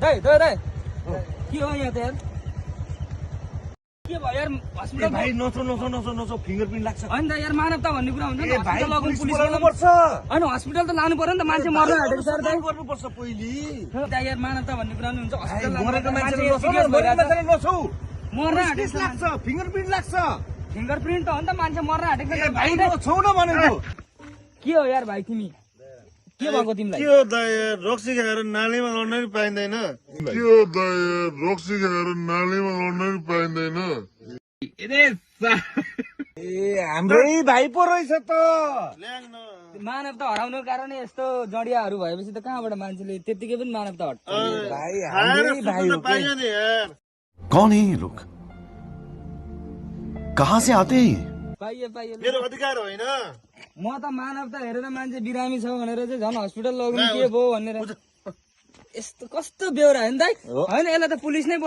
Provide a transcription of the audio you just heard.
दाइ के हो यहाँ त यार के भयो यार हस्पिटल भाइ नचो फिङ्गरप्रिन्ट लाग्छ होइन त यार मानवता भन्ने कुरा हुन्छ नि ए भाइ हस्पिटल लगौँ पुलिस पुलिस बोलाउनु पर्छ होइन हस्पिटल त लानु पर्यो नि त मान्छे मर्न आँटेको छ दाइ गर्नुपर्छ पहिले दाइ यार मानवता भन्ने कुरा नि हुन्छ हस्पिटल मरेको मान्छे मान्छेले serious भइरहेको छ। नछौ मर्न आँटेको छ लाग्छ फिङ्गरप्रिन्ट लाग्छ फिङ्गरप्रिन्ट त हो नि त मान्छे मर्न आँटेको ए छ भाइ नछौ न भनेको के हो यार भाइ तिमी के भएको तिमीलाई के हो दाइ रक्सी खाएर नालीमा लड्न नि पाइँदैन के हो दाइ रक्सी खाएर नालीमा लड्न नि पाइँदैन ए हाम्रै भाइ पो रहेछ त मानवता हराउनुको कारणै यस्तो जडियाहरू भएपछि त कहाँबाट मान्छेले त्यतिकै पनि मानवता हट्छ भाइ खाएर हाम्रै भाइ सुत्न हो पाइयो नि यार कौन है ये लोग कहाँ से आते हैं ये? पाइयो मेरो अधिकार होइन म त मानवता हेरेर मान्छे बिरामी छ भनेर चाहिँ झन् हस्पिटल लगौँ के भयो भनेर यस्तो कस्तो बेहोरा होइन दाइ होइन यसलाई त पुलिस नै